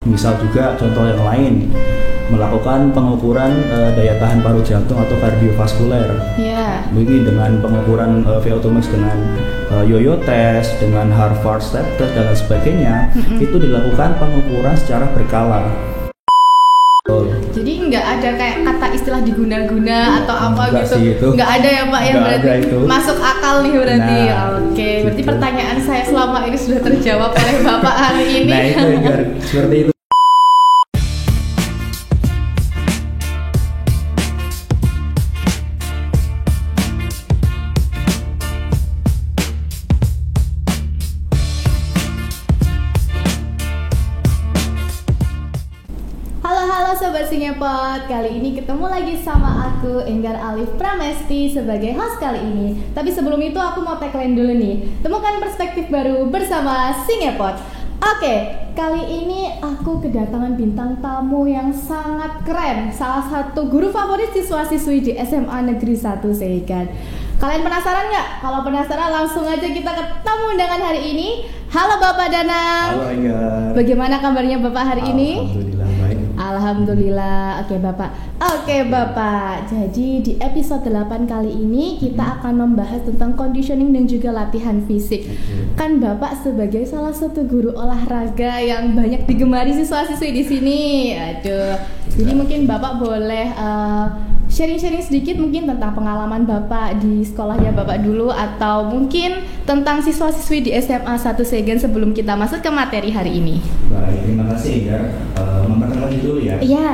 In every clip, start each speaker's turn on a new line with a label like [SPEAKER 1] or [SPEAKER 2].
[SPEAKER 1] Misal juga contoh yang lain, melakukan pengukuran daya tahan paru jantung atau kardiovaskuler.
[SPEAKER 2] Ya.
[SPEAKER 1] Begini dengan pengukuran VO2 max dengan yoyo test, dengan Harvard step test dan lain sebagainya, itu dilakukan pengukuran secara berkala.
[SPEAKER 2] Jadi nggak ada kayak kata istilah diguna-guna atau apa
[SPEAKER 1] Enggak
[SPEAKER 2] gitu.
[SPEAKER 1] sih itu.
[SPEAKER 2] Nggak ada ya Pak ya,
[SPEAKER 1] Nggak
[SPEAKER 2] berarti
[SPEAKER 1] ada itu.
[SPEAKER 2] masuk akal nih berarti.
[SPEAKER 1] Nah,
[SPEAKER 2] Oke, berarti
[SPEAKER 1] gitu.
[SPEAKER 2] pertanyaan saya selama ini sudah terjawab oleh Bapak hari ini.
[SPEAKER 1] Nah itu Enggar, seperti itu.
[SPEAKER 2] Halo Sobat Singepot, kali ini ketemu lagi sama aku Enggar Alif Pramesti sebagai host kali ini. Tapi sebelum itu aku mau tagline dulu nih, temukan perspektif baru bersama Singepot. Oke, kali ini aku kedatangan bintang tamu yang sangat keren, salah satu guru favorit siswa-siswi di SMA Negeri 1 Seigan. Kalian penasaran nggak? Kalau penasaran langsung aja kita ketemu undangan hari ini. Halo Bapak Danang.
[SPEAKER 1] Halo Enggar.
[SPEAKER 2] Bagaimana kabarnya Bapak hari ini?
[SPEAKER 1] Alhamdulillah baik.
[SPEAKER 2] Alhamdulillah. Oke Bapak. Jadi di episode 8 kali ini kita akan membahas tentang conditioning dan juga latihan fisik. Kan Bapak sebagai salah satu guru olahraga yang banyak digemari siswa-siswi di sini. Aduh. Jadi mungkin Bapak boleh sharing-sharing sedikit mungkin tentang pengalaman Bapak di sekolahnya Bapak dulu, atau mungkin tentang siswa-siswi di SMA 1 Seigan sebelum kita masuk ke materi hari ini.
[SPEAKER 1] Baik, terima kasih Enggar. Memperkenalkan dulu ya.
[SPEAKER 2] Iya.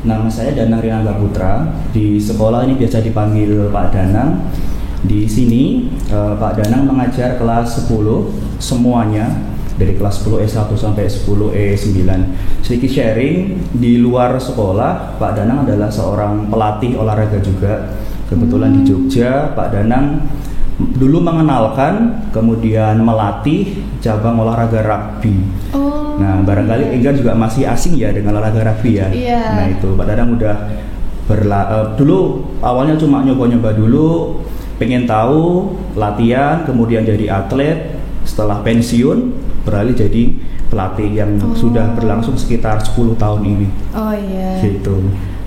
[SPEAKER 1] Nama saya Danang Rinaga Putra. Di sekolah ini biasa dipanggil Pak Danang. Di sini Pak Danang mengajar kelas 10 semuanya, dari kelas 10 E1 sampai 10 E9. Sedikit sharing, di luar sekolah Pak Danang adalah seorang pelatih olahraga juga. Kebetulan di Jogja Pak Danang dulu mengenalkan, kemudian melatih cabang olahraga rugby. Nah, barangkali Enggar juga masih asing ya dengan olahraga rugby ya.
[SPEAKER 2] Iya.
[SPEAKER 1] Nah, itu Pak Danang udah dulu awalnya cuma nyoba-nyoba dulu, pengen tahu latihan, kemudian jadi atlet. Setelah pensiun beralih jadi pelatih yang sudah berlangsung sekitar 10 tahun ini.
[SPEAKER 2] Oh iya.
[SPEAKER 1] Gitu.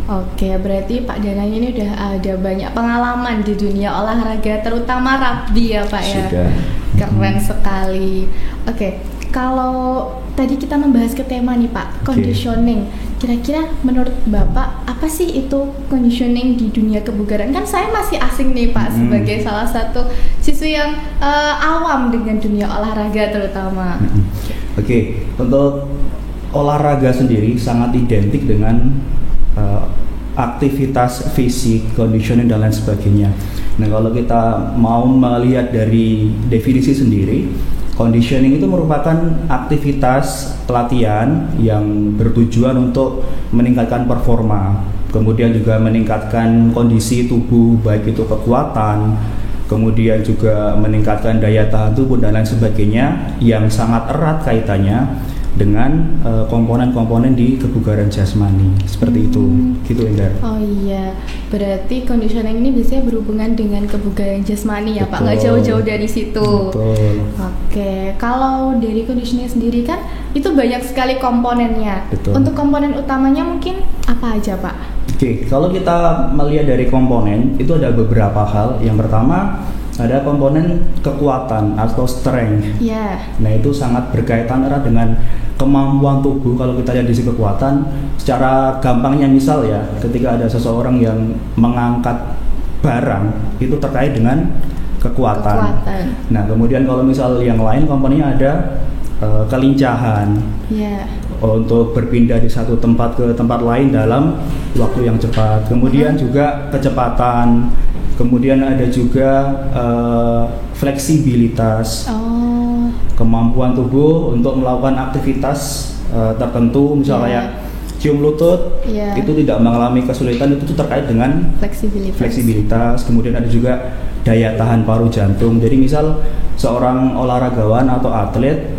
[SPEAKER 2] Oke, berarti Pak Danang ini udah ada banyak pengalaman di dunia olahraga, terutama rugby ya Pak ya.
[SPEAKER 1] Sudah.
[SPEAKER 2] Keren sekali. Oke, kalau tadi kita membahas ke tema nih Pak, conditioning. Kira-kira menurut Bapak apa sih itu conditioning di dunia kebugaran? Kan saya masih asing nih Pak sebagai salah satu siswi yang awam dengan dunia olahraga terutama.
[SPEAKER 1] Oke, untuk olahraga sendiri sangat identik dengan aktivitas fisik, conditioning dan lain sebagainya. Nah, kalau kita mau melihat dari definisi sendiri, conditioning itu merupakan aktivitas pelatihan yang bertujuan untuk meningkatkan performa, kemudian juga meningkatkan kondisi tubuh, baik itu kekuatan, kemudian juga meningkatkan daya tahan tubuh dan lain sebagainya, yang sangat erat kaitannya dengan komponen-komponen di kebugaran jasmani. Seperti itu, gitu Enggar.
[SPEAKER 2] Oh iya, berarti conditioning ini biasanya berhubungan dengan kebugaran jasmani ya Pak, nggak jauh-jauh dari situ.
[SPEAKER 1] Betul.
[SPEAKER 2] Oke, kalau dari conditioning sendiri kan itu banyak sekali komponennya.
[SPEAKER 1] Betul.
[SPEAKER 2] Untuk komponen utamanya mungkin apa aja Pak?
[SPEAKER 1] Oke, kalau kita melihat dari komponen itu ada beberapa hal. Yang pertama ada komponen kekuatan atau strength.
[SPEAKER 2] Ya.
[SPEAKER 1] Nah, itu sangat berkaitan erat dengan kemampuan tubuh. Kalau kita lihat di sisi kekuatan, secara gampangnya misal ya, ketika ada seseorang yang mengangkat barang, itu terkait dengan kekuatan. Nah, kemudian kalau misal yang lain komponennya ada kelincahan.
[SPEAKER 2] Ya.
[SPEAKER 1] Untuk berpindah di satu tempat ke tempat lain dalam waktu yang cepat. Kemudian juga kecepatan. Kemudian ada juga fleksibilitas, kemampuan tubuh untuk melakukan aktivitas tertentu, misalnya cium lutut, itu tidak mengalami kesulitan, itu terkait dengan fleksibilitas. Kemudian ada juga daya tahan paru jantung. Jadi misal seorang olahragawan atau atlet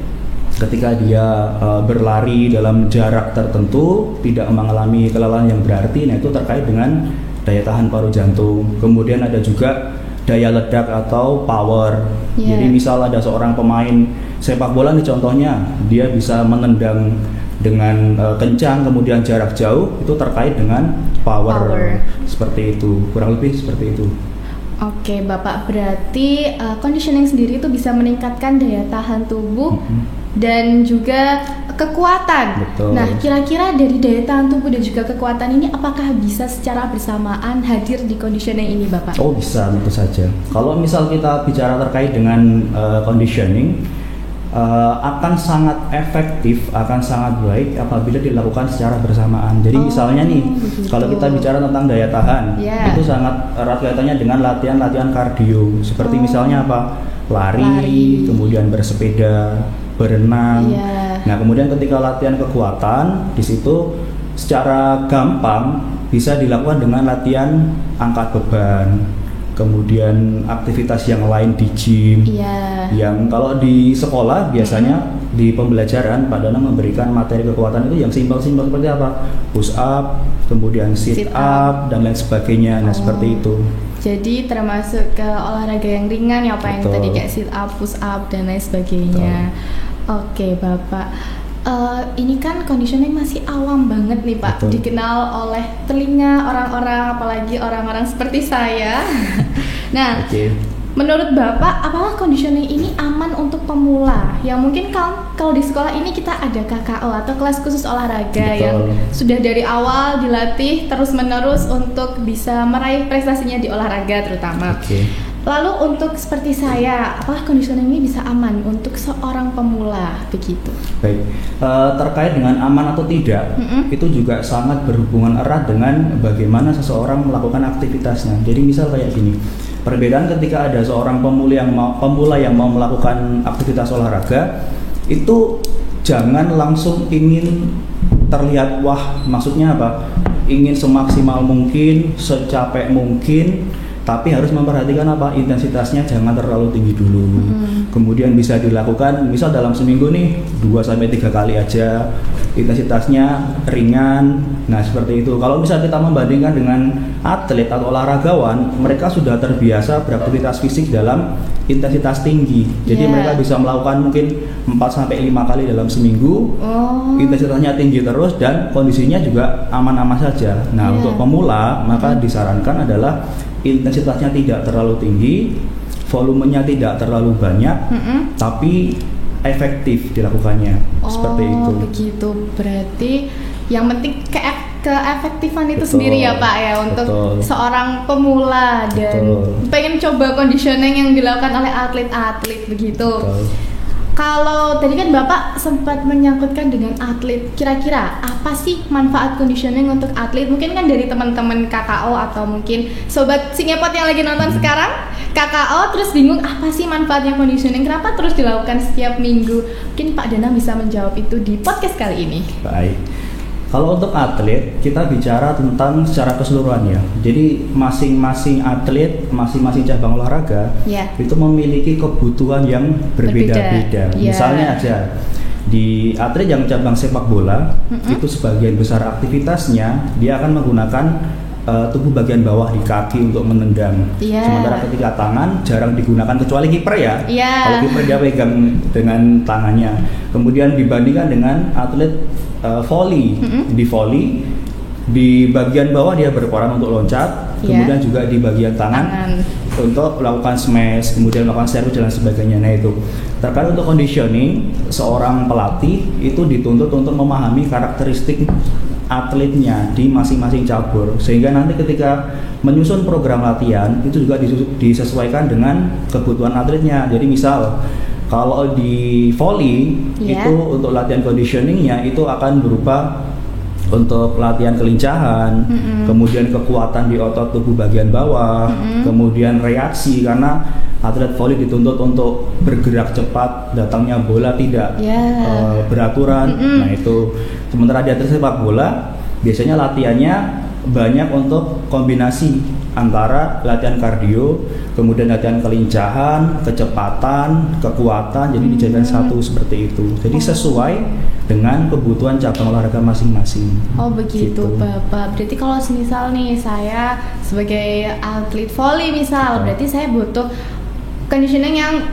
[SPEAKER 1] ketika dia berlari dalam jarak tertentu tidak mengalami kelelahan yang berarti, nah itu terkait dengan daya tahan paru jantung. Kemudian ada juga daya ledak atau power. Jadi misal ada seorang pemain sepak bola nih contohnya, dia bisa menendang dengan kencang, kemudian jarak jauh itu terkait dengan power. Seperti itu, kurang lebih seperti itu.
[SPEAKER 2] Oke Bapak, berarti conditioning sendiri itu bisa meningkatkan daya tahan tubuh dan juga kekuatan.
[SPEAKER 1] Betul.
[SPEAKER 2] Nah, kira-kira dari daya tahan tubuh dan juga kekuatan ini apakah bisa secara bersamaan hadir di conditioning ini Bapak?
[SPEAKER 1] Oh bisa, tentu saja. Kalau misal kita bicara terkait dengan conditioning, akan sangat efektif, akan sangat baik apabila dilakukan secara bersamaan. Jadi misalnya nih, kalau kita bicara tentang daya tahan, itu sangat erat kaitannya dengan latihan-latihan kardio. Seperti misalnya apa? Lari, kemudian bersepeda, berenang. Nah, kemudian ketika latihan kekuatan, di situ secara gampang bisa dilakukan dengan latihan angkat beban. Kemudian aktivitas yang lain di gym, yang kalau di sekolah biasanya di pembelajaran Pak Danang memberikan materi kekuatan itu yang simpel-simpel seperti apa? Push up, kemudian sit up, dan lain sebagainya. Nah seperti itu.
[SPEAKER 2] Jadi termasuk ke olahraga yang ringan ya Pak, yang tadi kayak sit up, push up, dan lain sebagainya. Oke Bapak. Ini kan conditioning masih awam banget nih Pak, dikenal oleh telinga orang-orang, apalagi orang-orang seperti saya. Nah, menurut Bapak, apakah conditioning ini aman untuk pemula? Yang mungkin kalau di sekolah ini kita ada KKO atau kelas khusus olahraga yang sudah dari awal dilatih terus-menerus untuk bisa meraih prestasinya di olahraga terutama. Lalu untuk seperti saya, apakah conditioning ini bisa aman untuk seorang pemula begitu?
[SPEAKER 1] Baik, terkait dengan aman atau tidak, itu juga sangat berhubungan erat dengan bagaimana seseorang melakukan aktivitasnya. Jadi misal kayak gini, perbedaan ketika ada seorang pemula yang mau melakukan aktivitas olahraga, itu jangan langsung ingin terlihat wah, maksudnya apa? Ingin semaksimal mungkin, secapek mungkin. Tapi harus memperhatikan apa, intensitasnya jangan terlalu tinggi dulu. Kemudian bisa dilakukan misal dalam seminggu nih 2-3 kali aja, intensitasnya ringan. Nah seperti itu. Kalau misal kita membandingkan dengan atlet atau olahragawan, mereka sudah terbiasa beraktivitas fisik dalam intensitas tinggi. Jadi mereka bisa melakukan mungkin 4-5 kali dalam seminggu. Intensitasnya tinggi terus dan kondisinya juga aman-aman saja. Nah untuk pemula maka disarankan adalah intensitasnya tidak terlalu tinggi, volumenya tidak terlalu banyak, tapi efektif dilakukannya. Seperti itu.
[SPEAKER 2] Oh begitu, berarti yang penting keefektifan itu sendiri ya Pak ya untuk seorang pemula dan pengen coba conditioning yang dilakukan oleh atlet-atlet begitu. Kalau tadi kan Bapak sempat menyangkutkan dengan atlet, kira-kira apa sih manfaat conditioning untuk atlet? Mungkin kan dari teman-teman KKO atau mungkin sobat Singepot yang lagi nonton sekarang KKO terus bingung apa sih manfaatnya conditioning? Kenapa terus dilakukan setiap minggu? Mungkin Pak Danang bisa menjawab itu di podcast kali ini.
[SPEAKER 1] Baik. Kalau untuk atlet, kita bicara tentang secara keseluruhan ya. Jadi masing-masing atlet, masing-masing cabang olahraga itu memiliki kebutuhan yang berbeda-beda. Misalnya aja di atlet yang cabang sepak bola, itu sebagian besar aktivitasnya dia akan menggunakan tubuh bagian bawah di kaki untuk menendang. Sementara ketika tangan jarang digunakan kecuali kiper ya. Kalau kiper dia pegang dengan tangannya. Kemudian dibandingkan dengan atlet volley, di volley di bagian bawah dia berperan untuk loncat, kemudian juga di bagian tangan untuk melakukan smash, kemudian melakukan servis dan sebagainya. Nah itu terkait untuk conditioning, seorang pelatih itu dituntut untuk memahami karakteristik atletnya di masing-masing cabur, sehingga nanti ketika menyusun program latihan itu juga disesuaikan dengan kebutuhan atletnya. Jadi misal kalau di volley itu untuk latihan conditioningnya itu akan berupa untuk latihan kelincahan, kemudian kekuatan di otot tubuh bagian bawah, kemudian reaksi karena atlet volley dituntut untuk bergerak cepat, datangnya bola tidak beraturan. Nah itu sementara di atlet sepak bola biasanya latihannya banyak untuk kombinasi antara latihan kardio, kemudian latihan kelincahan, kecepatan, kekuatan, jadi dijadikan satu seperti itu. Jadi sesuai dengan kebutuhan cabang olahraga masing-masing.
[SPEAKER 2] Oh begitu Bapak. Berarti kalau misal nih saya sebagai atlet volley misal, berarti saya butuh conditioning yang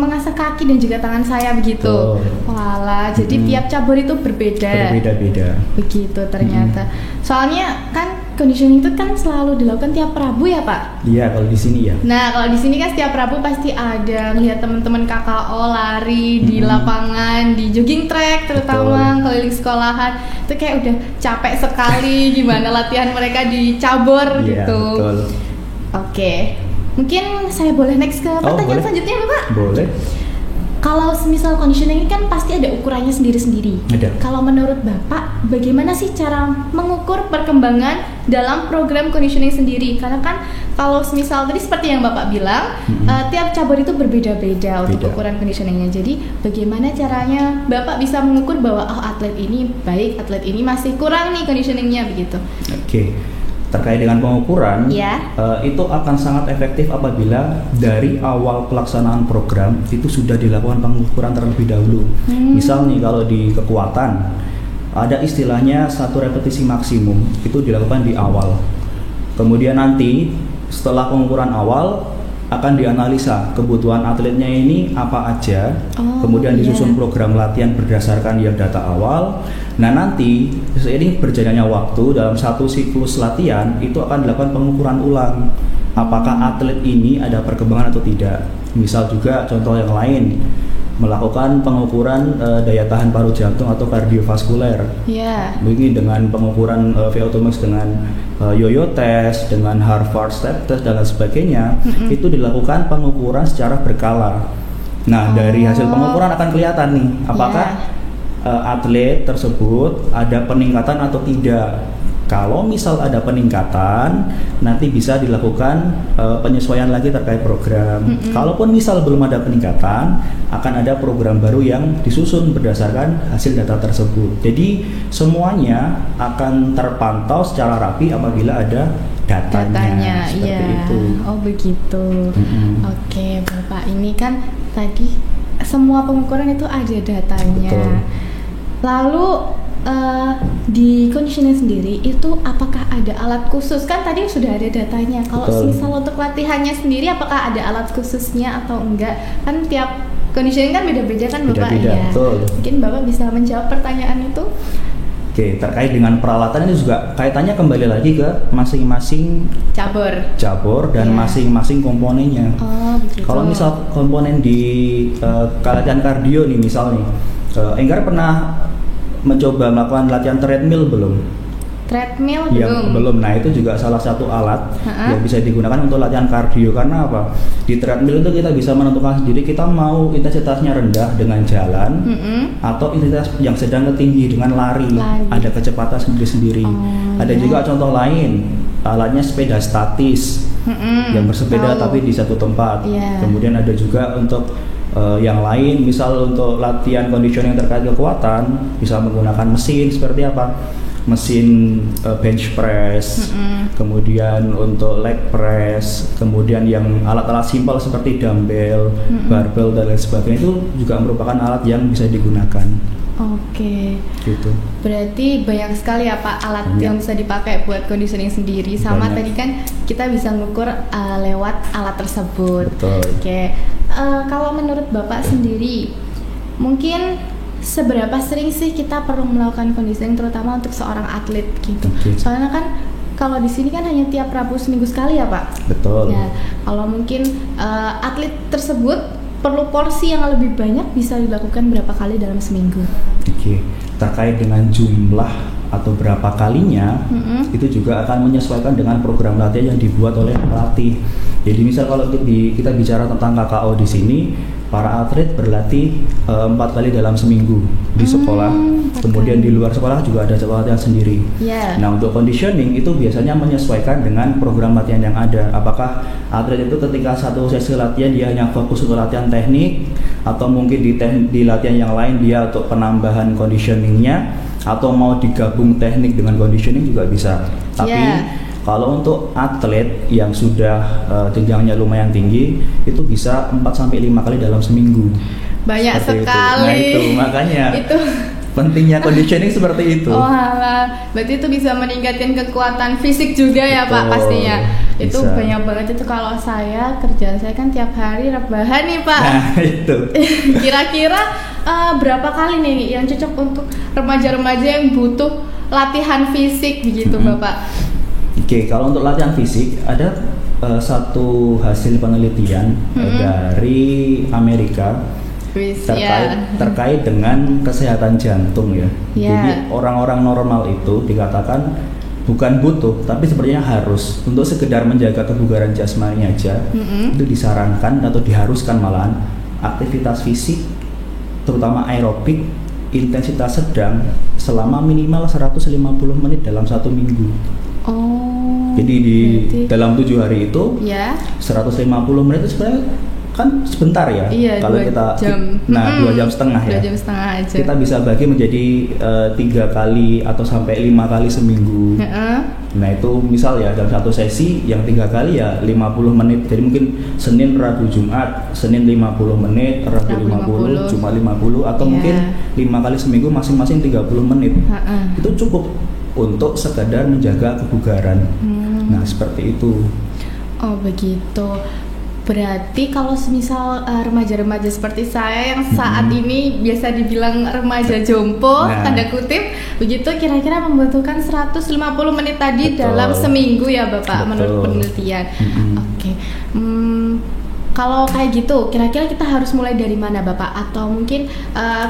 [SPEAKER 2] mengasah kaki dan juga tangan saya begitu. Walah, jadi tiap cabur itu berbeda.
[SPEAKER 1] Berbeda-beda.
[SPEAKER 2] Begitu ternyata. Soalnya kan conditioning itu kan selalu dilakukan tiap Rabu ya Pak?
[SPEAKER 1] Iya, kalau di sini ya.
[SPEAKER 2] Nah, kalau di sini kan setiap Rabu pasti ada ngelihat teman-teman KKO lari di lapangan, di jogging track terutama keliling sekolahan. Itu kayak udah capek sekali gimana latihan mereka di cabur gitu.
[SPEAKER 1] Betul.
[SPEAKER 2] Oke. Mungkin saya boleh next ke pertanyaan selanjutnya Bapak?
[SPEAKER 1] Boleh.
[SPEAKER 2] Kalau semisal conditioning ini kan pasti ada ukurannya sendiri-sendiri.
[SPEAKER 1] Ada.
[SPEAKER 2] Kalau menurut Bapak, bagaimana sih cara mengukur perkembangan dalam program conditioning sendiri? Karena kan kalau semisal tadi seperti yang Bapak bilang, tiap cabur itu berbeda-beda untuk ukuran conditioningnya. Jadi bagaimana caranya Bapak bisa mengukur bahwa atlet ini baik, atlet ini masih kurang nih conditioningnya begitu?
[SPEAKER 1] Oke. Terkait dengan pengukuran, itu akan sangat efektif apabila dari awal pelaksanaan program itu sudah dilakukan pengukuran terlebih dahulu. Misal nih kalau di kekuatan ada istilahnya 1 repetisi maksimum, itu dilakukan di awal. Kemudian nanti setelah pengukuran awal akan dianalisa kebutuhan atletnya ini apa aja, kemudian disusun program latihan berdasarkan yang data awal. Nah nanti seiring berjalannya waktu dalam satu siklus latihan itu akan dilakukan pengukuran ulang apakah atlet ini ada perkembangan atau tidak. Misal juga contoh yang lain, melakukan pengukuran daya tahan paru jantung atau kardiovaskuler. Begini dengan pengukuran VO2 max dengan yo-yo test, dengan Harvard step test dan lain sebagainya, itu dilakukan pengukuran secara berkala. Nah dari hasil pengukuran akan kelihatan nih apakah atlet tersebut ada peningkatan atau tidak. Kalau misal ada peningkatan, nanti bisa dilakukan penyesuaian lagi terkait program. Kalaupun misal belum ada peningkatan, akan ada program baru yang disusun berdasarkan hasil data tersebut. Jadi semuanya akan terpantau secara rapi apabila ada datanya seperti itu.
[SPEAKER 2] Oh begitu. Oke Bapak, ini kan tadi semua pengukuran itu ada datanya.
[SPEAKER 1] Betul.
[SPEAKER 2] Lalu di conditioning sendiri itu apakah ada alat khusus? Kan tadi sudah ada datanya. Kalau misal untuk latihannya sendiri apakah ada alat khususnya atau enggak? Kan tiap conditioning kan beda-beda kan Bapak ya. Mungkin Bapak bisa menjawab pertanyaan itu.
[SPEAKER 1] Oke, terkait dengan peralatan ini juga kaitannya kembali lagi ke masing-masing cabur dan masing-masing komponennya. Kalau misal komponen di latihan kardio nih misal nih, Enggar pernah mencoba melakukan latihan treadmill belum?
[SPEAKER 2] Treadmill
[SPEAKER 1] belum. Nah itu juga salah satu alat yang bisa digunakan untuk latihan kardio. Karena apa? Di treadmill itu kita bisa menentukan sendiri kita mau intensitasnya rendah dengan jalan atau intensitas yang sedang ke tinggi dengan lari. Ada kecepatan sendiri-sendiri. Ada juga contoh lain, alatnya sepeda statis yang bersepeda tapi di satu tempat. Kemudian ada juga untuk yang lain, misal untuk latihan conditioning terkait kekuatan bisa menggunakan mesin seperti apa? Mesin bench press, kemudian untuk leg press, kemudian yang alat-alat simpel seperti dumbbell, barbell dan lain sebagainya itu juga merupakan alat yang bisa digunakan.
[SPEAKER 2] Oke.
[SPEAKER 1] Gitu.
[SPEAKER 2] Berarti banyak sekali ya Pak alat yang bisa dipakai buat conditioning sendiri. Sama tadi kan kita bisa mengukur lewat alat tersebut. Oke. Kalau menurut Bapak sendiri, mungkin seberapa sering sih kita perlu melakukan conditioning terutama untuk seorang atlet gitu? Soalnya kan kalau di sini kan hanya tiap Rabu seminggu sekali ya Pak.
[SPEAKER 1] Betul.
[SPEAKER 2] Nah, kalau mungkin atlet tersebut perlu porsi yang lebih banyak bisa dilakukan berapa kali dalam seminggu? Oke.
[SPEAKER 1] Terkait dengan jumlah atau berapa kalinya, itu juga akan menyesuaikan dengan program latihan yang dibuat oleh pelatih. Jadi misal kalau kita bicara tentang KKO di sini, para atlet berlatih 4 kali dalam seminggu di sekolah, kemudian di luar sekolah juga ada jadwal latihan sendiri. Nah untuk conditioning itu biasanya menyesuaikan dengan program latihan yang ada. Apakah atlet itu ketika satu sesi latihan dia hanya fokus untuk latihan teknik, atau mungkin di latihan yang lain dia untuk penambahan conditioningnya, atau mau digabung teknik dengan conditioning juga bisa. Tapi kalau untuk atlet yang sudah jenjangnya lumayan tinggi, itu bisa 4-5 kali dalam seminggu.
[SPEAKER 2] Banyak
[SPEAKER 1] seperti
[SPEAKER 2] sekali.
[SPEAKER 1] Itu. Nah itu makanya. pentingnya conditioning seperti itu.
[SPEAKER 2] Oh alah, berarti itu bisa meningkatkan kekuatan fisik juga ya Pak pastinya. Itu
[SPEAKER 1] bisa.
[SPEAKER 2] banyak banget itu kalau saya kerjaan saya kan tiap hari rebahan nih Pak.
[SPEAKER 1] Nah itu.
[SPEAKER 2] Kira-kira berapa kali nih yang cocok untuk remaja-remaja yang butuh latihan fisik begitu Bapak?
[SPEAKER 1] Oke, kalau untuk latihan fisik ada satu hasil penelitian dari Amerika terkait dengan kesehatan jantung ya. Jadi orang-orang normal itu dikatakan bukan butuh, tapi sepertinya harus untuk sekedar menjaga kebugaran jasmani aja. Itu disarankan atau diharuskan malahan aktivitas fisik, terutama aerobik, intensitas sedang selama minimal 150 menit dalam 1 minggu. Jadi dalam 7 hari itu 150 menit itu sebenarnya kan sebentar ya. Kalau kita 2 jam setengah ya.
[SPEAKER 2] 2 jam setengah aja.
[SPEAKER 1] Kita bisa bagi menjadi 3 kali atau sampai 5 kali seminggu. Nah itu misal ya dalam satu sesi yang 3 kali ya 50 menit. Jadi mungkin Senin, Rabu, Jumat, Senin 50 menit, Rabu 50, Jumat 50 atau mungkin 5 kali seminggu masing-masing 30 menit. Itu cukup untuk sekadar menjaga kebugaran. Nah seperti itu.
[SPEAKER 2] Oh begitu. Berarti kalau semisal remaja-remaja seperti saya yang saat ini biasa dibilang remaja jompo, tanda kutip, begitu kira-kira membutuhkan 150 menit tadi dalam seminggu ya Bapak, menurut penelitian. Oke. Kalau kayak gitu, kira-kira kita harus mulai dari mana Bapak? Atau mungkin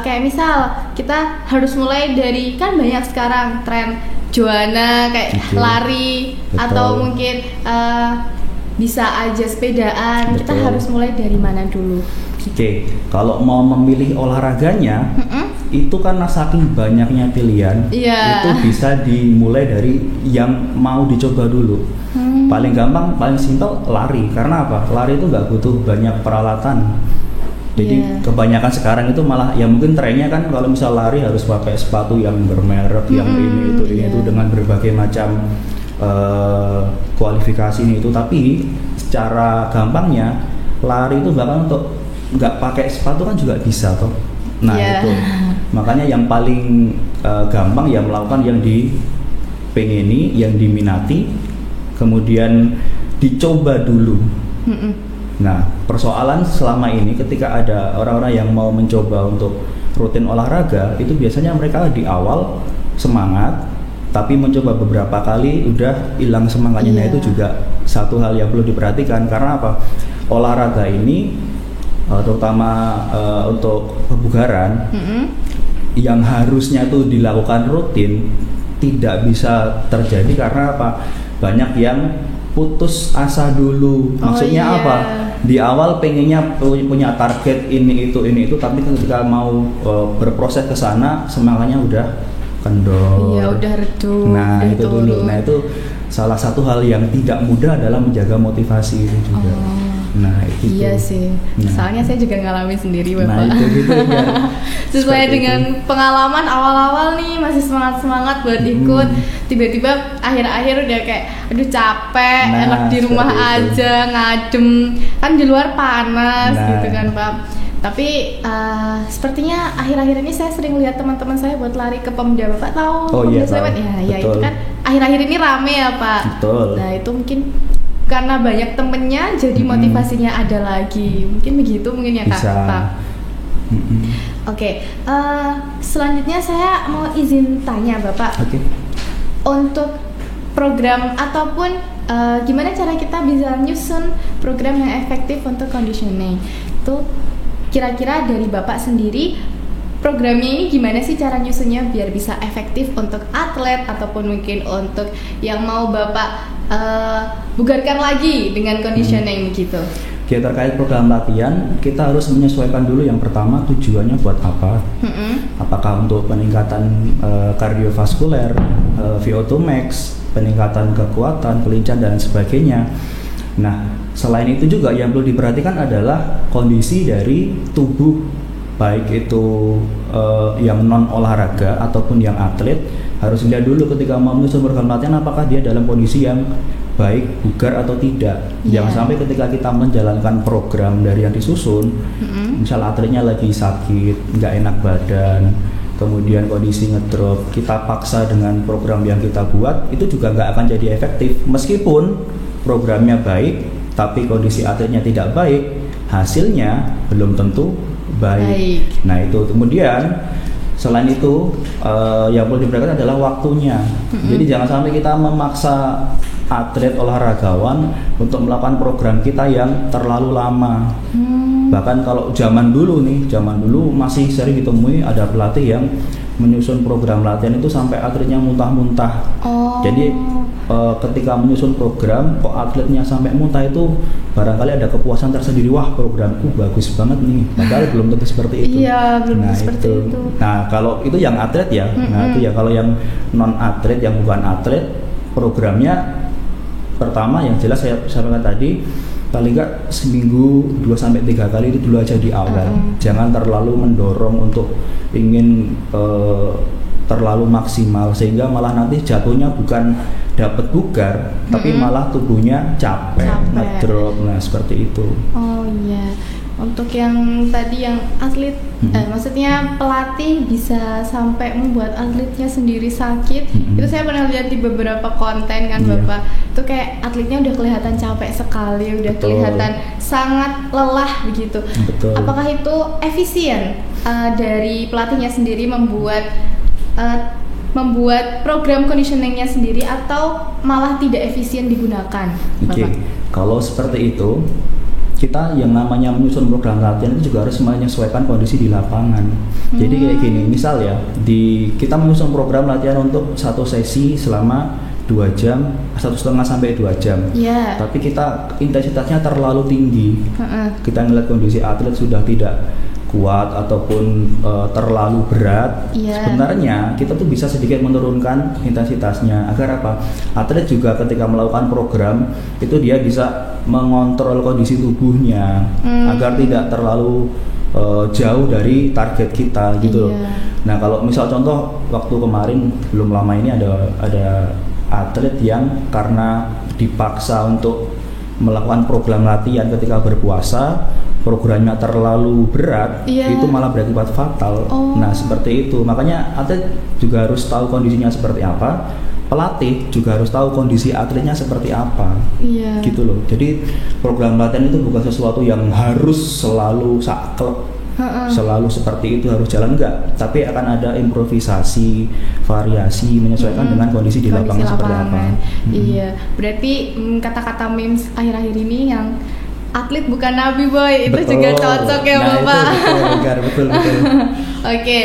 [SPEAKER 2] kayak misal kita harus mulai dari, kan banyak sekarang tren Joanna kayak lari, atau mungkin bisa aja sepedaan. Kita harus mulai dari mana dulu?
[SPEAKER 1] Oke, kalau mau memilih olahraganya, itu karena saking banyaknya pilihan, itu bisa dimulai dari yang mau dicoba dulu. Paling gampang, paling simpel lari. Karena apa? Lari itu nggak butuh banyak peralatan. Jadi kebanyakan sekarang itu malah ya mungkin trennya kan kalau misal lari harus pakai sepatu yang bermerek, yang ini itu dengan berbagai macam kualifikasi ini itu. Tapi secara gampangnya lari itu bahkan untuk nggak pakai sepatu kan juga bisa toh. Nah itu makanya yang paling gampang ya melakukan yang dipengini, yang diminati, kemudian dicoba dulu. Nah persoalan selama ini ketika ada orang-orang yang mau mencoba untuk rutin olahraga, itu biasanya mereka di awal semangat, tapi mencoba beberapa kali udah hilang semangatnya. Nah itu juga satu hal yang perlu diperhatikan. Karena apa? Olahraga ini terutama untuk kebugaran yang harusnya tuh dilakukan rutin tidak bisa terjadi karena apa? Banyak yang putus asa dulu. Maksudnya apa? Di awal pengennya punya target ini itu, tapi ketika mau berproses ke sana semangatnya udah kendor.
[SPEAKER 2] Iya, udah redup.
[SPEAKER 1] Nah, itu dulu. Nah, itu salah satu hal yang tidak mudah adalah menjaga motivasi itu juga. Nah, itu.
[SPEAKER 2] Iya sih. Soalnya saya juga ngalamin sendiri, Bapak.
[SPEAKER 1] Nah, itu gitu ya.
[SPEAKER 2] Sesuai dengan pengalaman awal-awal nih masih semangat-semangat buat ikut, tiba-tiba akhir-akhir udah kayak aduh capek, enak di rumah aja, ngadem. Kan di luar panas gitu kan, Pak. Tapi sepertinya akhir-akhir ini saya sering lihat teman-teman saya buat lari ke Pemda. Bapak tahu Pemda Sleman? Ya itu kan akhir-akhir ini rame ya Pak.
[SPEAKER 1] Betul.
[SPEAKER 2] Nah itu mungkin karena banyak temennya jadi motivasinya ada lagi. Mungkin begitu mungkin ya Kak.
[SPEAKER 1] Bisa.
[SPEAKER 2] Oke, selanjutnya saya mau izin tanya Bapak. Untuk program ataupun gimana cara kita bisa nyusun program yang efektif untuk conditioning itu? Kira-kira dari Bapak sendiri programnya ini gimana sih cara nyusunnya biar bisa efektif untuk atlet ataupun mungkin untuk yang mau Bapak bugarkan lagi dengan conditioning gitu?
[SPEAKER 1] Oke, terkait program latihan kita harus menyesuaikan dulu yang pertama tujuannya buat apa. Apakah untuk peningkatan kardiovaskuler, VO2 max, peningkatan kekuatan, kelincahan dan sebagainya. Nah, selain itu juga yang perlu diperhatikan adalah kondisi dari tubuh, baik itu yang non olahraga ataupun yang atlet. Harus dilihat dulu ketika mau menyusun program latihan apakah dia dalam kondisi yang baik, bugar atau tidak. Jangan sampai ketika kita menjalankan program dari yang disusun, misal atletnya lagi sakit, nggak enak badan, kemudian kondisi ngedrop, kita paksa dengan program yang kita buat, itu juga nggak akan jadi efektif. Meskipun programnya baik, tapi kondisi atletnya tidak baik, hasilnya belum tentu baik. Nah itu kemudian selain itu yang perlu diperhatikan adalah waktunya. Jadi jangan sampai kita memaksa atlet olahragawan untuk melakukan program kita yang terlalu lama. Bahkan kalau zaman dulu masih sering ditemui ada pelatih yang menyusun program latihan itu sampai atletnya muntah-muntah. Jadi ketika menyusun program kok atletnya sampai muntah, itu barangkali ada kepuasan tersendiri, wah programku bagus banget nih, padahal belum tentu seperti itu.
[SPEAKER 2] Iya, belum seperti itu.
[SPEAKER 1] Nah kalau itu yang atlet ya, nah itu ya. Kalau yang non atlet, yang bukan atlet, programnya pertama yang jelas saya sampaikan tadi, paling nggak seminggu 2-3 kali itu dulu aja di awal. Jangan terlalu mendorong untuk ingin terlalu maksimal, sehingga malah nanti jatuhnya bukan dapat bugar, tapi malah tubuhnya capek. Ngedrop. Nah seperti itu.
[SPEAKER 2] Oh iya. Untuk yang tadi yang atlet, maksudnya pelatih bisa sampai membuat atletnya sendiri sakit. Itu saya pernah lihat di beberapa konten kan Bapak. Itu kayak atletnya udah kelihatan capek sekali, udah kelihatan sangat lelah begitu. Apakah itu efisien dari pelatihnya sendiri membuat program conditioningnya sendiri, atau malah tidak efisien digunakan?
[SPEAKER 1] Oke. Kalau seperti itu, kita yang namanya menyusun program latihan itu juga harus menyesuaikan kondisi di lapangan. Jadi kayak gini, misal ya, kita menyusun program latihan untuk satu sesi selama 2 jam, 1,5 sampai 2 jam. Tapi kita intensitasnya terlalu tinggi. Kita ngeliat kondisi atlet sudah tidak kuat ataupun terlalu berat, sebenarnya kita tuh bisa sedikit menurunkan intensitasnya agar apa? Atlet juga ketika melakukan program itu dia bisa mengontrol kondisi tubuhnya agar tidak terlalu jauh dari target kita gitu loh. Nah kalau misal contoh waktu kemarin belum lama ini ada atlet yang karena dipaksa untuk melakukan program latihan ketika berpuasa, programnya terlalu berat, itu malah berakibat fatal. Nah seperti itu, makanya atlet juga harus tahu kondisinya seperti apa, pelatih juga harus tahu kondisi atletnya seperti apa, gitu loh. Jadi program latihan itu bukan sesuatu yang harus selalu saklek, selalu seperti itu harus jalan, enggak, tapi akan ada improvisasi, variasi menyesuaikan dengan kondisi di lapangan seperti apa.
[SPEAKER 2] Iya, berarti kata-kata memes akhir-akhir ini yang atlet bukan nabi boy, itu juga cocok ya Bapak.
[SPEAKER 1] Betul.
[SPEAKER 2] Oke,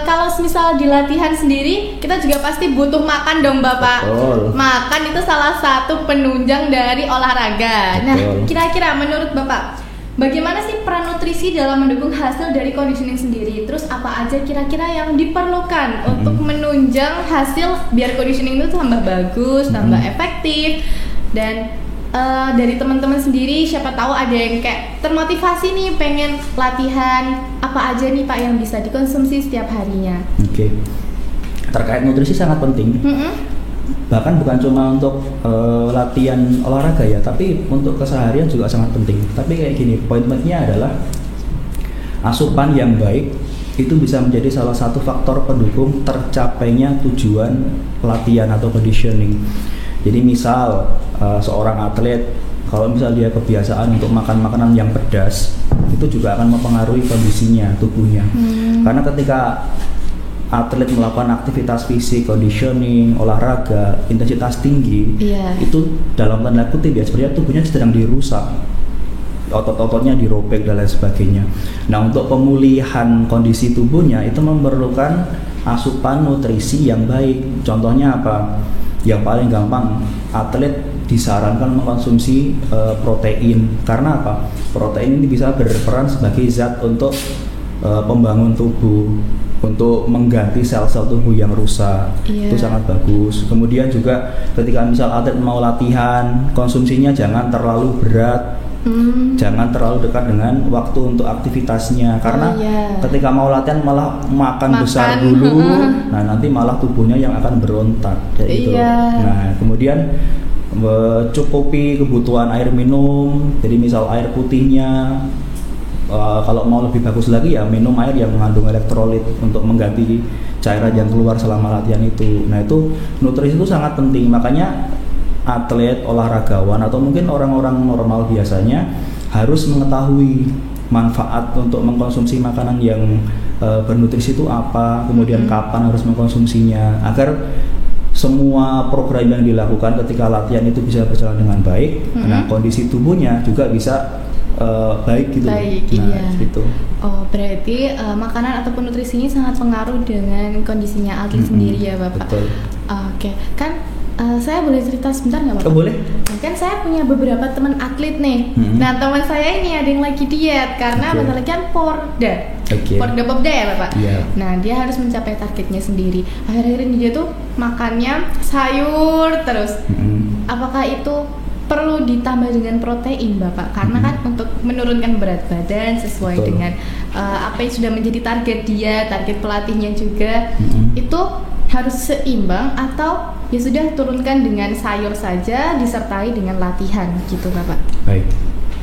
[SPEAKER 2] kalau misal di latihan sendiri kita juga pasti butuh makan dong Bapak. Makan itu salah satu penunjang dari olahraga. Nah, kira-kira menurut Bapak, bagaimana sih peran nutrisi dalam mendukung hasil dari conditioning sendiri? Terus apa aja kira-kira yang diperlukan untuk menunjang hasil biar conditioning itu tambah bagus, tambah efektif? Dan dari teman-teman sendiri, siapa tahu ada yang kayak termotivasi nih pengen latihan, apa aja nih Pak yang bisa dikonsumsi setiap harinya?
[SPEAKER 1] Oke. Terkait nutrisi sangat penting. Bahkan bukan cuma untuk latihan olahraga ya, tapi untuk keseharian juga sangat penting. Tapi kayak gini, poin-poinnya adalah asupan yang baik itu bisa menjadi salah satu faktor pendukung tercapainya tujuan pelatihan atau conditioning. Jadi misal seorang atlet kalau misal dia kebiasaan untuk makan makanan yang pedas, itu juga akan mempengaruhi kondisinya, tubuhnya. Karena ketika atlet melakukan aktivitas fisik, conditioning, olahraga, intensitas tinggi, itu dalam tanda kutip ya sebenarnya tubuhnya sedang dirusak, otot-ototnya dirobek dan lain sebagainya. Nah untuk pemulihan kondisi tubuhnya itu memerlukan asupan nutrisi yang baik. Contohnya apa? Yang paling gampang, atlet disarankan mengkonsumsi protein. Karena apa? Protein ini bisa berperan sebagai zat untuk pembangun tubuh, untuk mengganti sel-sel tubuh yang rusak. Itu sangat bagus. Kemudian juga ketika misal atlet mau latihan, konsumsinya jangan terlalu berat, jangan terlalu dekat dengan waktu untuk aktivitasnya. Karena ketika mau latihan malah makan besar dulu, nah nanti malah tubuhnya yang akan berontak kayak gitu. Nah kemudian cukupi kebutuhan air minum. Jadi misal air putihnya kalau mau lebih bagus lagi ya minum air yang mengandung elektrolit untuk mengganti cairan yang keluar selama latihan itu. Nah itu nutrisi itu sangat penting, makanya atlet, olahragawan atau mungkin orang-orang normal biasanya harus mengetahui manfaat untuk mengkonsumsi makanan yang bernutrisi itu apa, kemudian kapan harus mengkonsumsinya, agar semua program yang dilakukan ketika latihan itu bisa berjalan dengan baik. Nah kondisi tubuhnya juga bisa baik gitu.
[SPEAKER 2] Baik,
[SPEAKER 1] nah,
[SPEAKER 2] iya.
[SPEAKER 1] gitu.
[SPEAKER 2] Oh, berarti makanan ataupun nutrisi ini sangat pengaruh dengan kondisinya atlet sendiri ya Bapak.
[SPEAKER 1] Betul.
[SPEAKER 2] Oke, kan saya boleh cerita sebentar nggak Bapak?
[SPEAKER 1] Boleh.
[SPEAKER 2] Kan saya punya beberapa teman atlet nih. Nah, teman saya ini ada yang lagi diet karena bentar lagi kan Porda. Porda ya Bapak.
[SPEAKER 1] Yeah.
[SPEAKER 2] Nah, dia harus mencapai targetnya sendiri. Akhir-akhir ini dia tuh makannya sayur terus. Apakah itu perlu ditambah dengan protein Bapak? Karena kan untuk menurunkan berat badan sesuai dengan apa yang sudah menjadi target dia, target pelatihnya juga, itu harus seimbang atau ya sudah turunkan dengan sayur saja disertai dengan latihan gitu Bapak?
[SPEAKER 1] Baik.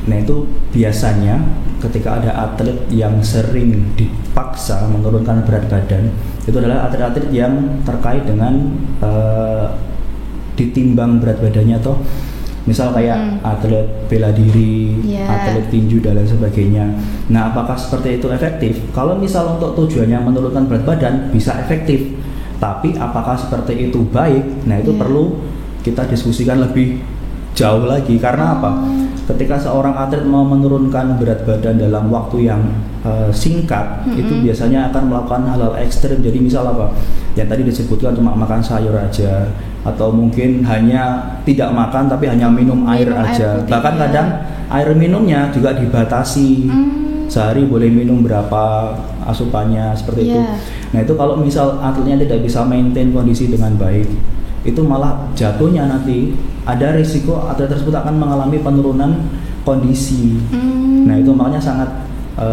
[SPEAKER 1] Nah itu biasanya ketika ada atlet yang sering dipaksa menurunkan berat badan, itu adalah atlet-atlet yang terkait dengan ditimbang berat badannya atau misal kayak atlet bela diri, atlet tinju dan lain sebagainya. Nah, apakah seperti itu efektif? Kalau misal untuk tujuannya menurunkan berat badan bisa efektif, tapi apakah seperti itu baik? Nah, itu perlu kita diskusikan lebih jauh lagi. Karena apa? Ketika seorang atlet mau menurunkan berat badan dalam waktu yang singkat, itu biasanya akan melakukan hal-hal ekstrim. Jadi misal apa? Yang tadi disebutkan cuma makan sayur aja, atau mungkin hanya tidak makan tapi hanya minum air aja. Bahkan kadang air minumnya juga dibatasi. Sehari boleh minum berapa asupannya seperti itu. Nah, itu kalau misal atletnya tidak bisa maintain kondisi dengan baik, itu malah jatuhnya nanti ada risiko atlet tersebut akan mengalami penurunan kondisi. Nah, itu makanya sangat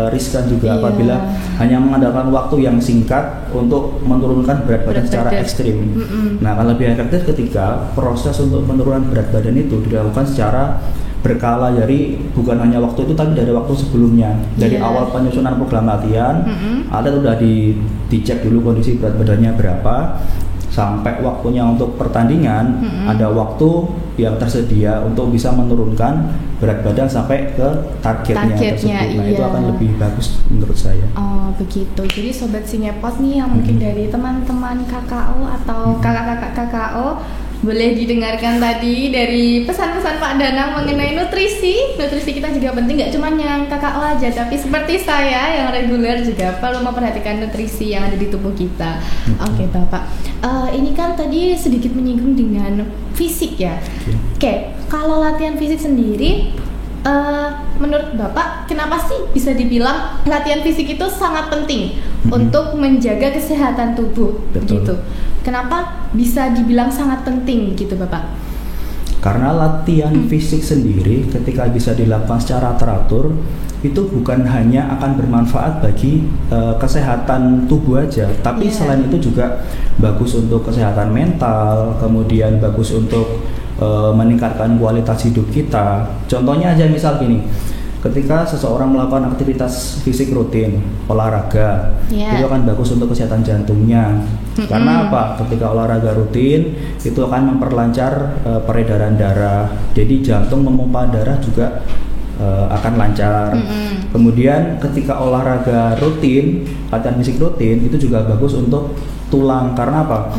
[SPEAKER 1] riskan juga apabila hanya mengandalkan waktu yang singkat untuk menurunkan berat badan secara ekstrim. Nah, akan lebih efektif ketika proses untuk penurunan berat badan itu dilakukan secara berkala, jadi bukan hanya waktu itu tapi dari waktu sebelumnya. Dari awal penyusunan program latihan, atlet sudah dicek dulu kondisi berat badannya berapa, sampai waktunya untuk pertandingan ada waktu yang tersedia untuk bisa menurunkan berat badan sampai ke targetnya tersebut. Nah, itu akan lebih bagus menurut saya.
[SPEAKER 2] Oh, begitu. Jadi sobat Sinepod nih yang mungkin dari teman-teman KKO atau kakak-kakak KKO, boleh didengarkan tadi dari pesan-pesan Pak Danang mengenai nutrisi. Nutrisi kita juga penting, nggak cuma yang KKO aja, tapi seperti saya yang reguler juga perlu memperhatikan nutrisi yang ada di tubuh kita. Oke, Bapak. Ini kan tadi sedikit menyinggung dengan fisik ya. Oke, kalau latihan fisik sendiri, menurut Bapak, kenapa sih bisa dibilang latihan fisik itu sangat penting untuk menjaga kesehatan tubuh? Gitu. Kenapa bisa dibilang sangat penting gitu Bapak?
[SPEAKER 1] Karena latihan fisik sendiri ketika bisa dilakukan secara teratur, itu bukan hanya akan bermanfaat bagi kesehatan tubuh aja, tapi selain itu juga bagus untuk kesehatan mental, kemudian bagus untuk meningkatkan kualitas hidup kita. Contohnya aja misal gini, ketika seseorang melakukan aktivitas fisik rutin, olahraga, itu akan bagus untuk kesehatan jantungnya. Karena apa? Ketika olahraga rutin, itu akan memperlancar peredaran darah. Jadi jantung memompa darah juga akan lancar. Kemudian ketika olahraga rutin, latihan fisik rutin, itu juga bagus untuk tulang. Karena apa?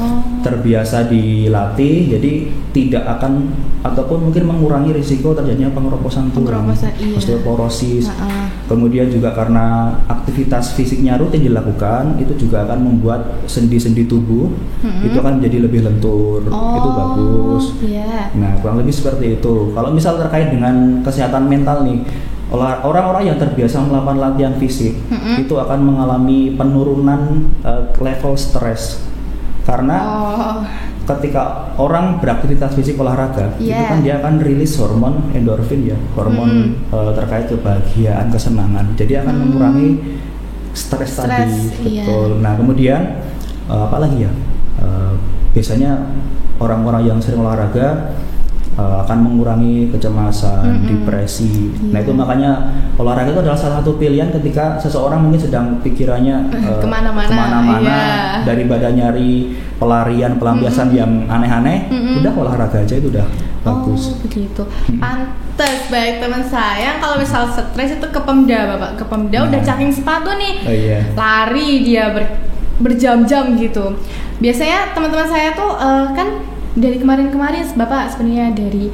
[SPEAKER 1] Terbiasa dilatih, jadi tidak akan ataupun mungkin mengurangi risiko terjadinya pengeroposan tulang, osteoporosis. Kemudian juga karena aktivitas fisiknya rutin dilakukan, itu juga akan membuat sendi-sendi tubuh itu akan menjadi lebih lentur. Itu bagus. Nah, kurang lebih seperti itu. Kalau misal terkait dengan kesehatan mental nih, orang-orang yang terbiasa melakukan latihan fisik itu akan mengalami penurunan level stres. Karena ketika orang beraktivitas fisik olahraga, itu kan dia akan rilis hormon endorfin ya, hormon terkait kebahagiaan, kesenangan. Jadi akan mengurangi stres tadi. Betul. Nah, kemudian apa lagi ya? Biasanya orang-orang yang sering olahraga akan mengurangi kecemasan, depresi. Nah itu makanya olahraga itu adalah salah satu pilihan ketika seseorang mungkin sedang pikirannya kemana-mana, daripada nyari pelarian pelampiasan yang aneh-aneh, udah olahraga aja itu udah bagus.
[SPEAKER 2] Oh begitu. Pantes, baik teman saya kalau misal stres itu ke Pemda Bapak, ke Pemda udah caking sepatu nih, lari dia berjam-jam gitu. Biasanya teman-teman saya tuh kan dari kemarin-kemarin Bapak sebenarnya dari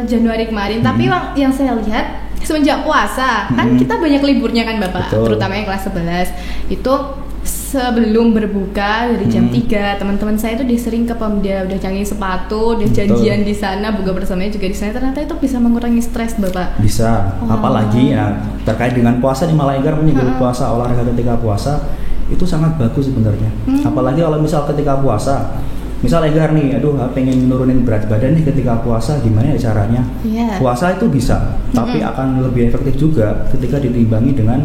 [SPEAKER 2] Januari kemarin, tapi yang saya lihat semenjak puasa kan kita banyak liburnya kan Bapak. Betul. Terutama yang kelas 11 itu sebelum berbuka dari jam 3 teman-teman saya itu sering ke Pemda, udah canggih sepatu, udah janjian di sana, buka bersamanya juga di sana. Ternyata itu bisa mengurangi stres Bapak.
[SPEAKER 1] Bisa. Apalagi ya terkait dengan puasa nih, malah Enggar menyebut puasa, olahraga ketika puasa itu sangat bagus sebenarnya. Apalagi kalau misal ketika puasa, misal Enggar nih, aduh pengen nurunin berat badan nih ketika puasa, gimana ya caranya? Puasa itu bisa, tapi akan lebih efektif juga ketika ditimbangi dengan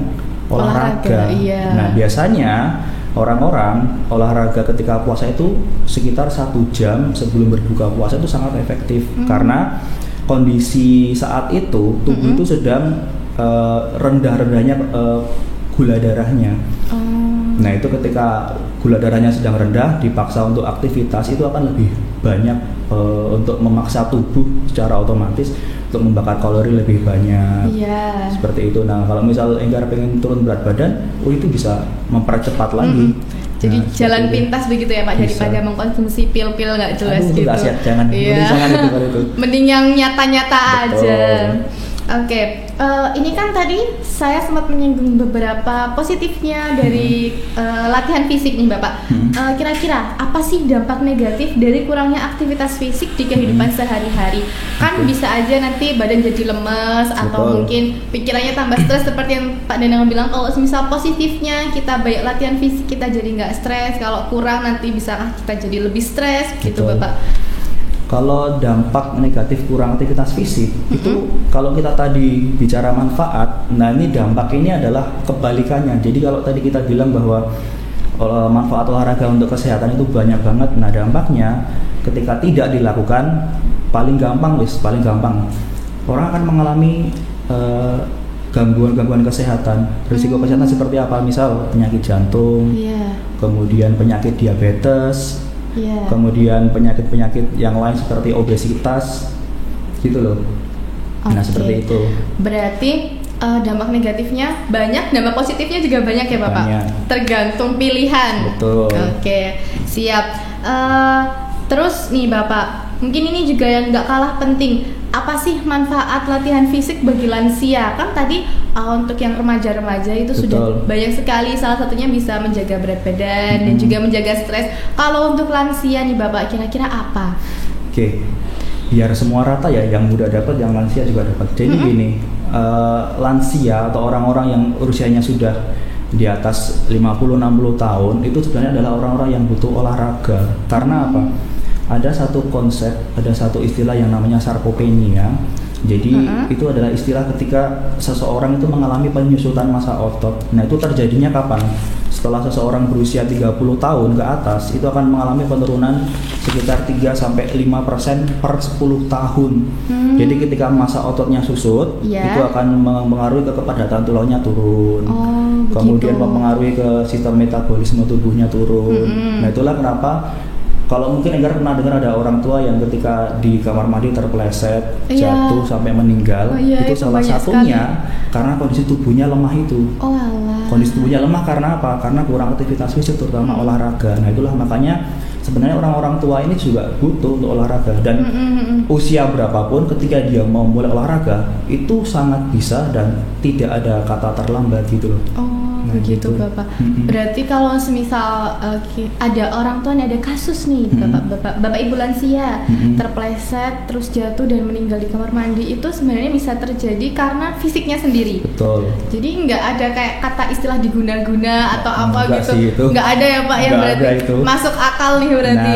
[SPEAKER 1] olahraga. Nah biasanya orang-orang olahraga ketika puasa itu sekitar 1 jam sebelum berbuka puasa itu sangat efektif, karena kondisi saat itu tubuh itu sedang rendah-rendahnya gula darahnya. Nah itu ketika gula darahnya sedang rendah, dipaksa untuk aktivitas itu akan lebih banyak untuk memaksa tubuh secara otomatis untuk membakar kalori lebih banyak. Seperti itu. Nah kalau misal Enggar pengen turun berat badan, itu bisa mempercepat lagi.
[SPEAKER 2] Jadi jalan pintas begitu ya Pak, daripada mengkonsumsi pil-pil nggak jelas gitu.
[SPEAKER 1] Jangan itu.
[SPEAKER 2] Mending yang nyata-nyata aja. Oke, ini kan tadi saya sempat menyinggung beberapa positifnya dari latihan fisik nih Bapak. Kira-kira apa sih dampak negatif dari kurangnya aktivitas fisik di kehidupan sehari-hari? Kan bisa aja nanti badan jadi lemes, atau mungkin pikirannya tambah stres seperti yang Pak Danang bilang. Kalau misal positifnya kita banyak latihan fisik, kita jadi nggak stres. Kalau kurang nanti bisa kita jadi lebih stres gitu Bapak.
[SPEAKER 1] Kalau dampak negatif kurang aktivitas fisik itu, kalau kita tadi bicara manfaat, nah ini dampak ini adalah kebalikannya. Jadi kalau tadi kita bilang bahwa manfaat olahraga untuk kesehatan itu banyak banget, nah dampaknya ketika tidak dilakukan paling gampang orang akan mengalami gangguan-gangguan kesehatan. Risiko kesehatan seperti apa? Misal penyakit jantung, kemudian penyakit diabetes, kemudian penyakit-penyakit yang lain seperti obesitas gitu loh. Nah seperti itu. Berarti
[SPEAKER 2] dampak negatifnya banyak, dampak positifnya juga banyak ya Bapak?
[SPEAKER 1] Banyak.
[SPEAKER 2] Tergantung pilihan.
[SPEAKER 1] Betul.
[SPEAKER 2] Oke, siap. Terus nih Bapak, mungkin ini juga yang nggak kalah penting. Apa sih manfaat latihan fisik bagi lansia? Kan tadi untuk yang remaja-remaja itu sudah banyak sekali. Salah satunya bisa menjaga berat badan dan juga menjaga stres. Kalau untuk lansia nih Bapak, kira-kira apa?
[SPEAKER 1] Oke, biar semua rata ya, yang muda dapat, yang lansia juga dapat. Jadi gini, lansia atau orang-orang yang usianya sudah di atas 50-60 tahun itu sebenarnya adalah orang-orang yang butuh olahraga. Karena apa? Ada satu konsep, ada satu istilah yang namanya sarkopenia. Jadi itu adalah istilah ketika seseorang itu mengalami penyusutan massa otot. Nah itu terjadinya kapan? Setelah seseorang berusia 30 tahun ke atas, itu akan mengalami penurunan sekitar 3-5% per 10 tahun. Jadi ketika massa ototnya susut, itu akan mempengaruhi ke kepadatan tulangnya turun. Kemudian mempengaruhi ke sistem metabolisme tubuhnya turun. Nah itulah kenapa kalau mungkin Enggar pernah dengar ada orang tua yang ketika di kamar mandi terpeleset, jatuh sampai meninggal. Itu salah satunya karena kondisi tubuhnya lemah itu. Kondisi tubuhnya lemah karena apa? Karena kurang aktivitas fisik, terutama olahraga. Nah itulah makanya sebenarnya orang-orang tua ini juga butuh untuk olahraga. Dan usia berapapun ketika dia mau mulai olahraga itu sangat bisa dan tidak ada kata terlambat gitu loh.
[SPEAKER 2] Begitu Bapak. Berarti kalau semisal ada orang tua nih, ada kasus nih bapak ibu lansia terpleset terus jatuh dan meninggal di kamar mandi, itu sebenarnya bisa terjadi karena fisiknya sendiri.
[SPEAKER 1] Betul.
[SPEAKER 2] Jadi nggak ada kayak kata istilah diguna-guna atau apa
[SPEAKER 1] enggak
[SPEAKER 2] gitu. Nggak ada ya Pak, yang berarti masuk akal nih berarti.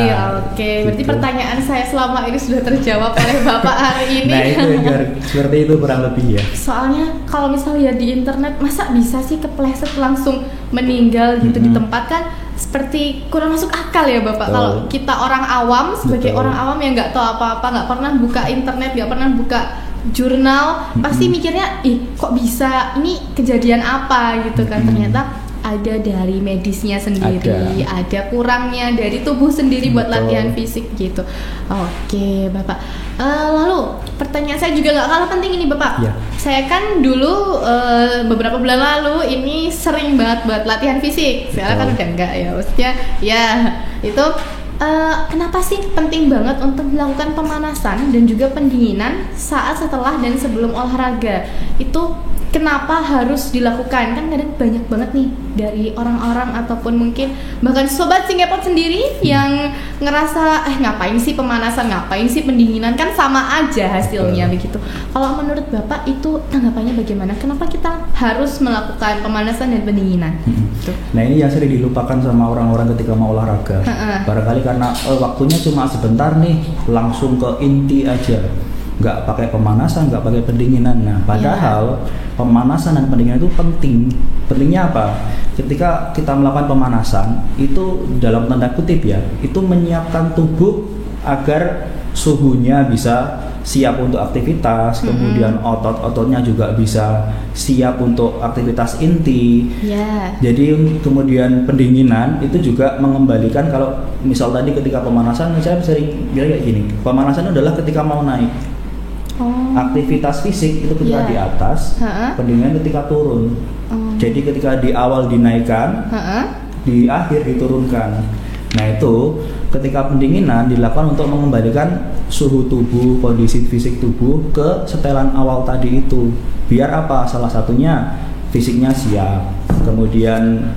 [SPEAKER 2] Berarti
[SPEAKER 1] gitu.
[SPEAKER 2] Pertanyaan saya selama ini sudah terjawab oleh Bapak hari ini.
[SPEAKER 1] Nah itu seperti itu kurang lebih ya.
[SPEAKER 2] Soalnya kalau misalnya di internet, masa bisa sih kepleset langsung meninggal gitu di tempat, kan seperti kurang masuk akal ya Bapak.
[SPEAKER 1] Betul.
[SPEAKER 2] Kalau kita orang awam, sebagai
[SPEAKER 1] Betul.
[SPEAKER 2] orang awam yang nggak tahu apa-apa, nggak pernah buka internet, nggak pernah buka jurnal, pasti mikirnya, ih kok bisa, ini kejadian apa gitu kan. Ternyata ada dari medisnya sendiri, ada kurangnya dari tubuh sendiri buat
[SPEAKER 1] Betul.
[SPEAKER 2] latihan fisik gitu. Oke Bapak. Lalu pertanyaan saya juga nggak kalah penting ini Bapak.
[SPEAKER 1] Ya.
[SPEAKER 2] Saya kan dulu beberapa bulan lalu ini sering banget buat latihan fisik. Sekarang kan
[SPEAKER 1] Betul.
[SPEAKER 2] udah enggak ya, maksudnya ya itu kenapa sih penting banget untuk melakukan pemanasan dan juga pendinginan saat, setelah, dan sebelum olahraga? Itu kenapa harus dilakukan? Kan kadang banyak banget nih dari orang-orang ataupun mungkin bahkan sobat Singapot sendiri yang ngerasa ngapain sih pemanasan, ngapain sih pendinginan, kan sama aja hasilnya begitu. Kalau menurut Bapak itu tanggapannya bagaimana? Kenapa kita harus melakukan pemanasan dan pendinginan? Tuh.
[SPEAKER 1] Nah ini yang sering dilupakan sama orang-orang ketika mau olahraga. Barangkali karena waktunya cuma sebentar nih, langsung ke inti aja, nggak pakai pemanasan, nggak pakai pendinginan. Nah padahal pemanasan dan pendinginan itu penting. Pentingnya apa? Ketika kita melakukan pemanasan itu dalam tanda kutip ya, itu menyiapkan tubuh agar suhunya bisa siap untuk aktivitas, kemudian otot-ototnya juga bisa siap untuk aktivitas inti. Jadi kemudian pendinginan itu juga mengembalikan, kalau misal tadi ketika pemanasan saya sering bilang kayak gini, pemanasan adalah ketika mau naik. Aktivitas fisik itu ketika di atas, pendinginan ketika turun. Jadi ketika di awal dinaikkan, di akhir diturunkan. Nah itu ketika pendinginan dilakukan untuk mengembalikan suhu tubuh, kondisi fisik tubuh ke setelan awal tadi itu. Biar apa? Salah satunya fisiknya siap, kemudian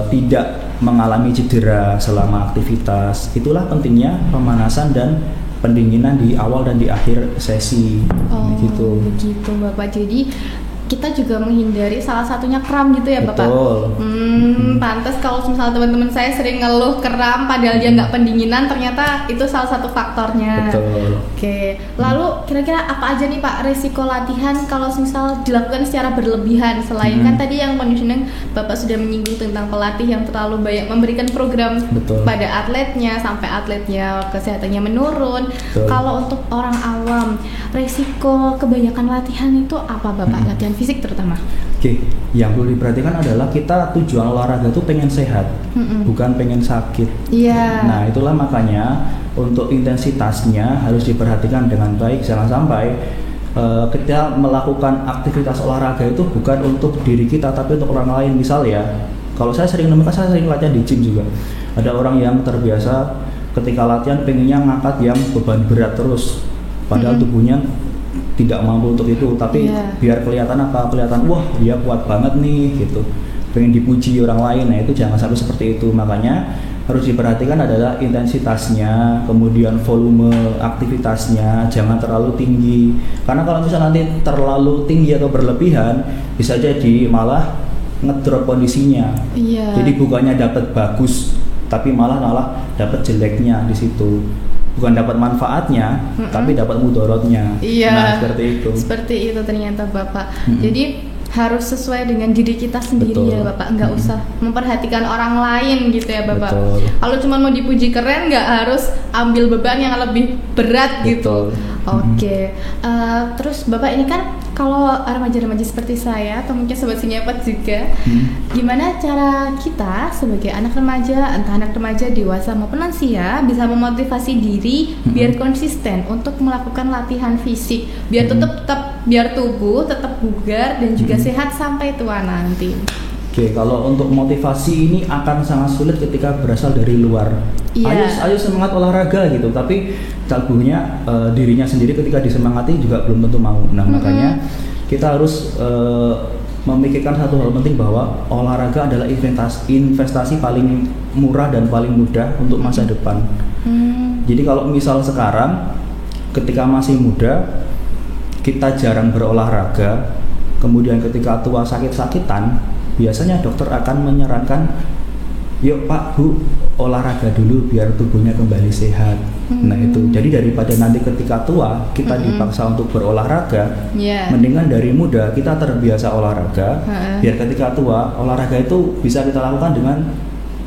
[SPEAKER 1] tidak mengalami cedera selama aktivitas. Itulah pentingnya pemanasan dan pendinginan di awal dan di akhir sesi. Gitu.
[SPEAKER 2] Begitu Bapak. Jadi kita juga menghindari salah satunya kram gitu ya Bapak.
[SPEAKER 1] Betul.
[SPEAKER 2] Pantas kalau misalnya teman-teman saya sering ngeluh kram padahal dia nggak pendinginan, ternyata itu salah satu faktornya.
[SPEAKER 1] Betul.
[SPEAKER 2] Oke. Lalu kira-kira apa aja nih Pak resiko latihan kalau misal dilakukan secara berlebihan? Selain kan tadi yang conditioning Bapak sudah menyinggung tentang pelatih yang terlalu banyak memberikan program pada atletnya sampai atletnya kesehatannya menurun. Kalau untuk orang awam, resiko kebanyakan latihan itu apa Bapak? Latihan fisik terutama.
[SPEAKER 1] Oke, yang perlu diperhatikan adalah kita tujuan olahraga itu pengen sehat, bukan pengen sakit. Nah itulah makanya untuk intensitasnya harus diperhatikan dengan baik. Jangan sampai kita melakukan aktivitas olahraga itu bukan untuk diri kita tapi untuk orang lain. Misal ya, kalau saya sering latihan di gym juga. Ada orang yang terbiasa ketika latihan pengennya ngangkat yang beban berat terus, padahal tubuhnya tidak mampu untuk itu, tapi biar kelihatan wah dia kuat banget nih gitu, pengen dipuji orang lain. Nah itu jangan sampai seperti itu. Makanya harus diperhatikan adalah intensitasnya, kemudian volume aktivitasnya jangan terlalu tinggi, karena kalau misalnya nanti terlalu tinggi atau berlebihan bisa jadi malah ngedrop kondisinya. Jadi bukannya dapat bagus tapi malah dapat jeleknya di situ. Bukan dapat manfaatnya, tapi dapat mudorotnya. Nah, seperti itu.
[SPEAKER 2] Seperti itu ternyata Bapak. Jadi harus sesuai dengan diri kita sendiri. Ya Bapak, nggak usah memperhatikan orang lain gitu ya Bapak. Kalau cuma mau dipuji keren, nggak harus ambil beban yang lebih berat gitu. Oke. Terus Bapak ini kan kalau remaja-remaja seperti saya atau mungkin sobat Singapot juga, gimana cara kita sebagai anak remaja, entah anak remaja, dewasa maupun lansia, bisa memotivasi diri biar konsisten untuk melakukan latihan fisik, biar biar tubuh tetap bugar dan juga sehat sampai tua nanti.
[SPEAKER 1] Oke, kalau untuk motivasi ini akan sangat sulit ketika berasal dari luar. Ayo semangat olahraga gitu, tapi tubuhnya dirinya sendiri ketika disemangati juga belum tentu mau. Nah makanya kita harus memikirkan satu hal penting, bahwa olahraga adalah investasi paling murah dan paling mudah untuk masa depan. Jadi kalau misal sekarang ketika masih muda kita jarang berolahraga, kemudian ketika tua sakit-sakitan, biasanya dokter akan menyarankan, yuk Pak Bu, olahraga dulu biar tubuhnya kembali sehat. Nah itu, jadi daripada nanti ketika tua kita dipaksa untuk berolahraga, mendingan dari muda kita terbiasa olahraga, biar ketika tua olahraga itu bisa kita lakukan dengan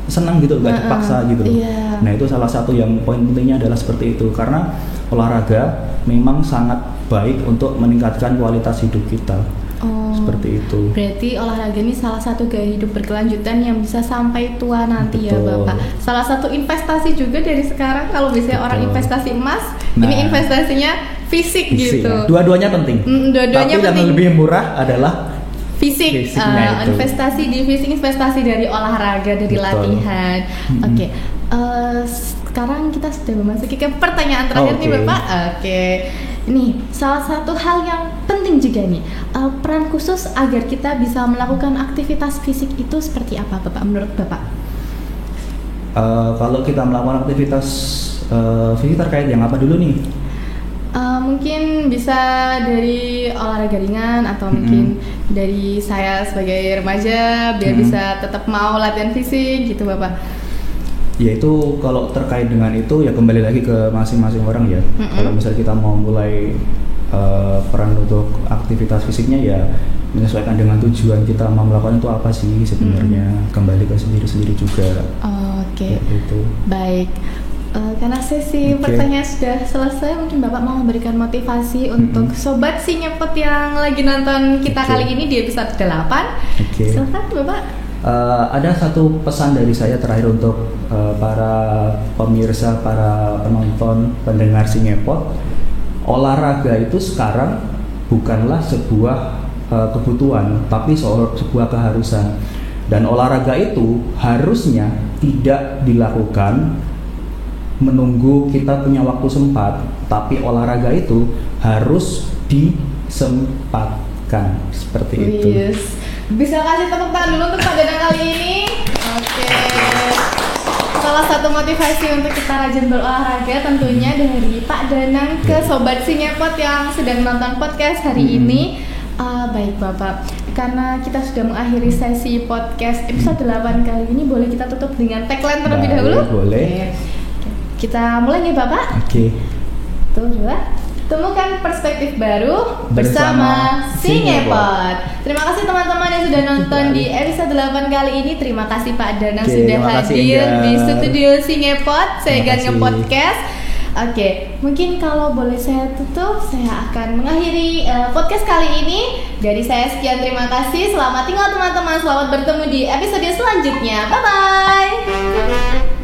[SPEAKER 1] senang gitu, nggak dipaksa gitu loh.
[SPEAKER 2] Iya.
[SPEAKER 1] Nah itu salah satu yang poin pentingnya adalah seperti itu, karena olahraga memang sangat baik untuk meningkatkan kualitas hidup kita. Seperti itu.
[SPEAKER 2] Berarti olahraga ini salah satu gaya hidup berkelanjutan yang bisa sampai tua nanti.
[SPEAKER 1] Betul.
[SPEAKER 2] Ya Bapak. Salah satu investasi juga dari sekarang, kalau biasanya orang investasi emas,
[SPEAKER 1] Nah,
[SPEAKER 2] ini investasinya fisik gitu.
[SPEAKER 1] Nah, dua-duanya penting.
[SPEAKER 2] Dua-duanya
[SPEAKER 1] tapi
[SPEAKER 2] penting.
[SPEAKER 1] yang lebih murah adalah
[SPEAKER 2] fisik.
[SPEAKER 1] fisiknya itu.
[SPEAKER 2] Investasi di fisik, investasi dari olahraga, dari
[SPEAKER 1] Betul.
[SPEAKER 2] latihan. Oke. Sekarang kita sudah memasuki ke pertanyaan terakhir nih Bapak. Oke. Nih, salah satu hal yang penting juga nih, peran khusus agar kita bisa melakukan aktivitas fisik itu seperti apa Bapak, menurut Bapak?
[SPEAKER 1] Kalau kita melakukan aktivitas fisik terkait yang apa dulu nih?
[SPEAKER 2] Mungkin bisa dari olahraga ringan atau mungkin dari saya sebagai remaja biar bisa tetap mau latihan fisik gitu Bapak.
[SPEAKER 1] Ya itu kalau terkait dengan itu ya kembali lagi ke masing-masing orang ya. Kalau misalnya kita mau mulai peran untuk aktivitas fisiknya ya menyesuaikan dengan tujuan kita mau melakukan itu apa sih sebenarnya, kembali ke sendiri-sendiri juga.
[SPEAKER 2] Oke.
[SPEAKER 1] Ya, itu.
[SPEAKER 2] Baik. Karena sesi pertanyaan sudah selesai, mungkin Bapak mau memberikan motivasi untuk Sobat Sinyepot yang lagi nonton kita kali ini di episode 8. Silakan Bapak.
[SPEAKER 1] Ada satu pesan dari saya terakhir untuk para pemirsa, para penonton, pendengar Sinyepot. Olahraga itu sekarang bukanlah sebuah kebutuhan, tapi sebuah keharusan. Dan olahraga itu harusnya tidak dilakukan menunggu kita punya waktu sempat, tapi olahraga itu harus disempatkan seperti itu.
[SPEAKER 2] Bisa kasih tepuk tangan dulu untuk Pak Danang kali ini. Oke. Salah satu motivasi untuk kita rajin berolahraga tentunya dari Pak Danang ke Sobat Sinyepot yang sedang menonton podcast hari ini. Baik Bapak, karena kita sudah mengakhiri sesi podcast episode 8 kali ini, boleh kita tutup dengan tagline terlebih dahulu?
[SPEAKER 1] Boleh.
[SPEAKER 2] Kita mulai nih Bapak.
[SPEAKER 1] Oke.
[SPEAKER 2] Tuh, temukan perspektif baru bersama Sinyepot. Terima kasih teman-teman yang sudah nonton di episode 8 kali ini. Terima kasih Pak Danang sudah hadir di studio Sinyepot, Segan Nge-Podcast. Oke, mungkin kalau boleh saya tutup, saya akan mengakhiri podcast kali ini. Dari saya sekian, terima kasih. Selamat tinggal teman-teman. Selamat bertemu di episode selanjutnya. Bye-bye.